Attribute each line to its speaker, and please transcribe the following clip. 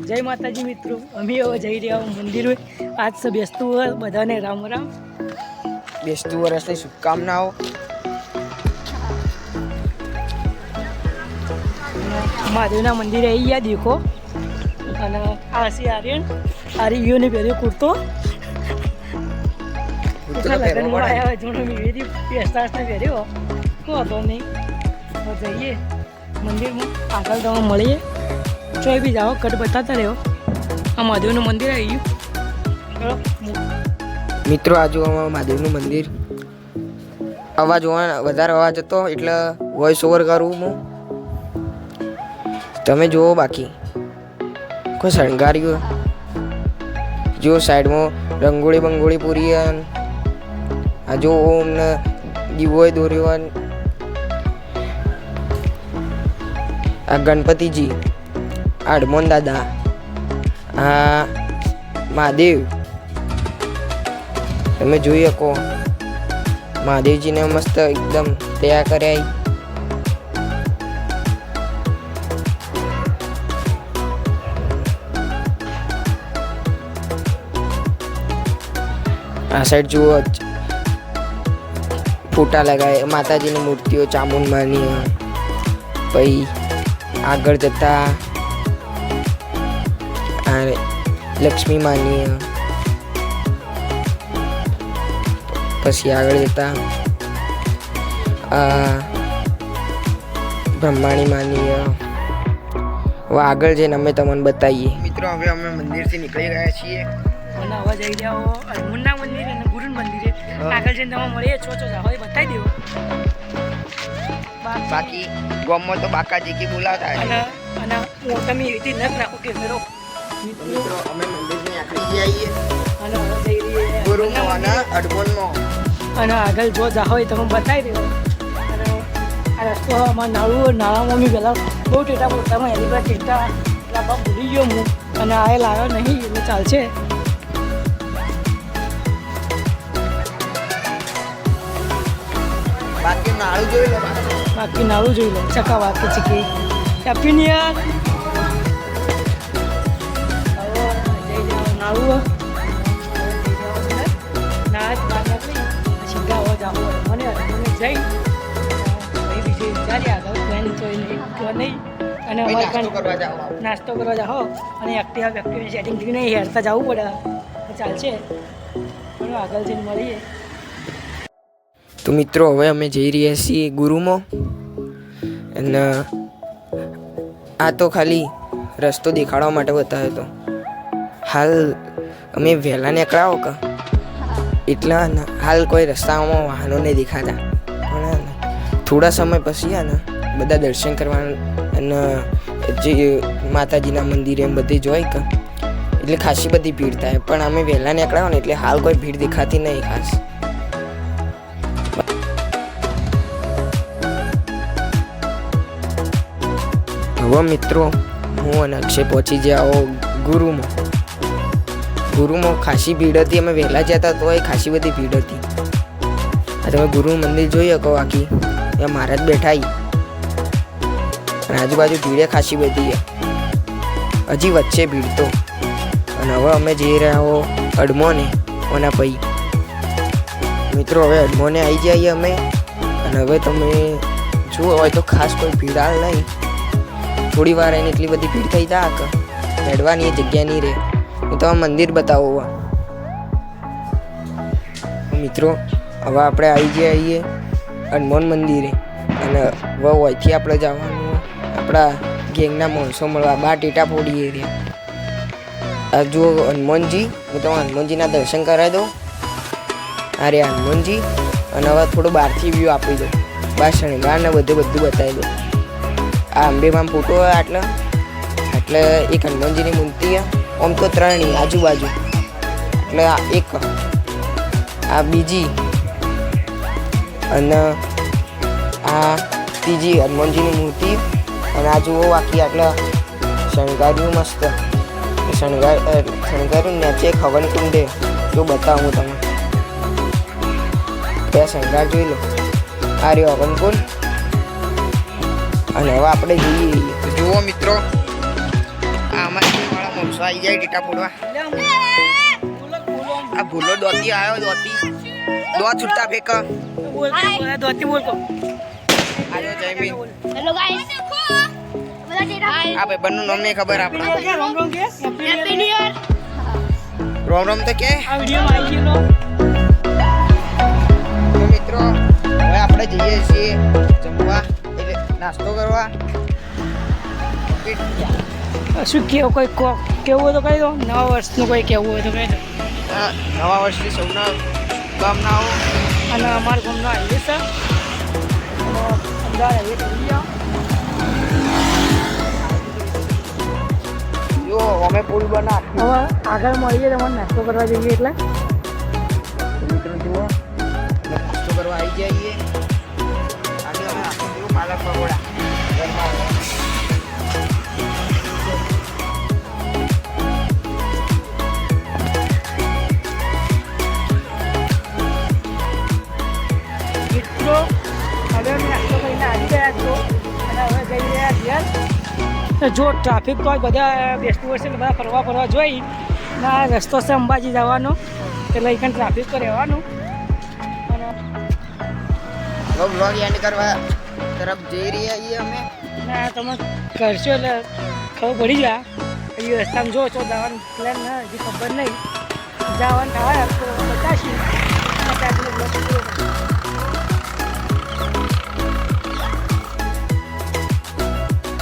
Speaker 1: જય માતાજી મિત્રો, અમે હવે જઈ રહ્યા મંદિર આજ છે બેસતું વર્ષ, બધાને રામ રામ.
Speaker 2: બેસતું વર્ષની શુભકામનાઓ.
Speaker 1: મહાદેવના મંદિરે આવી ગયા દેખો. અને આ છે આર્યન, આર્યોને પહેર્યો કુર્તો. લગ્નમાં આવ્યા જોડે મેં પેસ્તાસને પહેર્યો શું હતો નહીં. જઈએ મંદિરમાં, આગળ તમે મળીએ. ચોય બી જાઓ, કટ બતાતા રહ્યો. આ મહાદેવનું મંદિર આવી ગયું
Speaker 2: મિત્રો. આ જોવા મહાદેવનું મંદિર. અવાજ વધારે અવાજ હતો એટલે વોઇસ ઓવર કરું હું. તમે જુઓ, બાકી કોઈ શણગાર્યું જો સાઈડમાં રંગોળી બંગોળી પૂરી. આ જો ઓમ ને દીવો દોર્યો. આ ગણપતિજી, આ હનુમાન દાદા, આ મહાદેવ. તમે જોઈ શકો મહાદેવજીને મસ્ત એકદમ તૈયાર કર્યા. આ સાઈડ જુઓ, ફોટા લગાય માતાજીની મૂર્તિઓ, ચામુંડમાની. પછી આગળ જતા લક્ષ્મી માની. પછી આગળ જતા બ્રહ્માણી માની. હવે આગળ જઈને અમે તમને બતાવીએ. મિત્રો હવે અમે મંદિરથી નીકળી ગયા છીએ
Speaker 1: અને હવે જઈ જાઓ હનુમાનના મંદિરે અને ગુરુ મંદિરે. આગળ જઈને તમે મળીએ છો જાઓ, એ બતાવી દેવો.
Speaker 2: બાકી ગામમાં તો બાકાજી કી બોલાવતા
Speaker 1: અને તમે એવી રીતે ન રાખો કે મેરો.
Speaker 2: મિત્રો અમે મંદિરની આખરી જઈએ
Speaker 1: અને હવે જઈ રહીએ
Speaker 2: ગુરુમાં અને અડબોનમાં.
Speaker 1: અને આગળ જો જાઓ હોય તમે બતાવી દેવો. અને આ રસ્તો અમારા નાળામાં મેં પહેલાં બહુ ટેટા પોતામાં એની પર ટેટા એટલા ભૂલી ગયો હું. અને આ લાવ્યો નહીં એટલે ચાલશે.
Speaker 2: બાકી નાળું જોઈ લો.
Speaker 1: બાકી નાળું જોઈ લો. ચકા બાકી ચીકી હેપી ન્યુ યર. નાળું નાચ બહાર નીકળી સીધા હોવા જાવ મને જઈ બીજે ચાલી આગળ પ્લાન જોઈ નહીં. અને અમારે નાસ્તો કરવા જાઓ અને એક્ટિવા સેટિંગ થઈ નહીં હેરતા જવું પડે. ચાલશે પણ આગળ જઈને મળીએ.
Speaker 2: તો મિત્રો હવે અમે જઈ રહ્યા છીએ ગુરુમાં. અને આ તો ખાલી રસ્તો દેખાડવા માટે બતાવ્યો હતો. હાલ અમે વહેલા નીકળાવો કે એટલા હાલ કોઈ રસ્તામાં વાહનો નહીં દેખાતા. પણ થોડા સમય પછી ને બધા દર્શન કરવાના અને જે માતાજીના મંદિરે એમ બધી જોઈ કે એટલે ખાસી બધી ભીડ થાય. પણ અમે વહેલા નીકળાવો ને એટલે હાલ કોઈ ભીડ દેખાતી નહીં ખાસ. હવે મિત્રો હું અને અક્ષય પહોંચી જાઓ ગુરુમાં ખાસી ભીડ હતી. અમે વહેલા જતા તો એ ખાસી બધી ભીડ હતી. આ તમે ગુરુનું મંદિર જોઈ શકો. બાકી ત્યાં મહારાજ બેઠા અને આજુબાજુ ભીડે ખાસી બધી હજી વચ્ચે ભીડ તો. અને હવે અમે જઈ રહ્યા હો અડમોને ઓના પઈ. મિત્રો હવે અડમોને આવી જઈએ અમે. અને હવે તમે જુઓ હોય તો ખાસ કોઈ ભીડ હાલ નહીં. થોડી વાર એને એટલી બધી ભીડ થઈ જાય કે હેડવાની જગ્યા નહીં રહે. હું તમે મંદિર બતાવો. મિત્રો હવે આપણે આવી જઈએ હનુમાન મંદિરે. અને હવે અહીંથી આપણે જવાનું આપણા ગેંગના માણસો મળવા. 12 ટેટા ફોડીએ રહ્યા. આ જુઓ હનુમાનજી. હું તમે હનુમાનજીના દર્શન કરાવી દઉં. આ રે હનુમાનજી. અને હવે થોડું બહારથી વ્યૂ આપી દઉં. બહાર શણગાર ને બધું બતાવી દઉં. આ અંબેમાં ફોટો એટલે એક હનુમાનજીની મૂર્તિ. આમ તો 3 આજુબાજુ એટલે આ એક, આ બીજી અને આ ત્રીજી હનુમાનજીની મૂર્તિ. અને આ જુઓ બાકી આટલા શણગાર્યું મસ્ત. શણગાર્યું નીચે હવન કુંડે જો બતાવું તમે. ત્યાં શણગાર જોઈ લો. આ રહ્યો હવન કુંડ. અને હવે આપણે જઈએ. જુઓ મિત્રો, આ અમારા આવી જાય ટીટા ફોડવા.
Speaker 1: બોલો બોલો
Speaker 2: આ ભૂલો દોતી આવ્યો દોતી દોત છૂટતા ફેક
Speaker 1: બોલ દોતી બોલ કો
Speaker 2: આવ્યો જયમીન.
Speaker 3: હેલો ગાઈસ બધા ટેટા
Speaker 2: આ ભાઈબંધનું નામ નહીં ખબર આપણે.
Speaker 1: રોમ રોમ કે
Speaker 3: હેપી ન્યુ યર
Speaker 2: રોમ રોમ તો કે.
Speaker 1: આ વિડીયોમાં આવી ગયેલો
Speaker 2: તો મિત્રો હવે આપણે જઈએ છીએ જમવા એટલે નાસ્તો કરવા.
Speaker 1: શું કેવું કોઈ કેવું હોય તો કહી દો નવા વર્ષનું કોઈ કેવું હોય તો કહી દો
Speaker 2: નવા વર્ષની સૌના શુભકામનાઓ.
Speaker 1: અને અમારા ગામનો હાઈવે છે અમદાવાદ હાઈવે કરી જાઓ
Speaker 2: જો અમે પુલ બના
Speaker 1: હવે આગળ મળીએ તમારે નાસ્તો કરવા જઈએ એટલે
Speaker 2: મિત્રો જુઓ અમે નાસ્તો કરવા આવી જઈએ. આજે અમે નાસ્તો કર્યું પાલક પકોડા ઘરમાં.
Speaker 1: મિત્રો હવે અમે નાસ્તો કરીને આવી ગયા છો અને હવે જઈ રહ્યા ઘેર. તો જો ટ્રાફિક તો બધા બેસતું હશે એટલે બધા ફરવા જોઈ ના રસ્તો છે અંબાજી જવાનો એટલે અહીં ટ્રાફિક તો રહેવાનું અને
Speaker 2: વ્લોગ એન્ડ કરવા તરફ જઈ રહ્યા છીએ અમે.
Speaker 1: ના તમે કરશો એટલે ખબર પડી જાય એ રસ્તામાં જો છો જવાનું પ્લાન ના હજી ખબર નહીં જવાનું થાય તો બતાવીશું અને ત્યાં બ્લોગ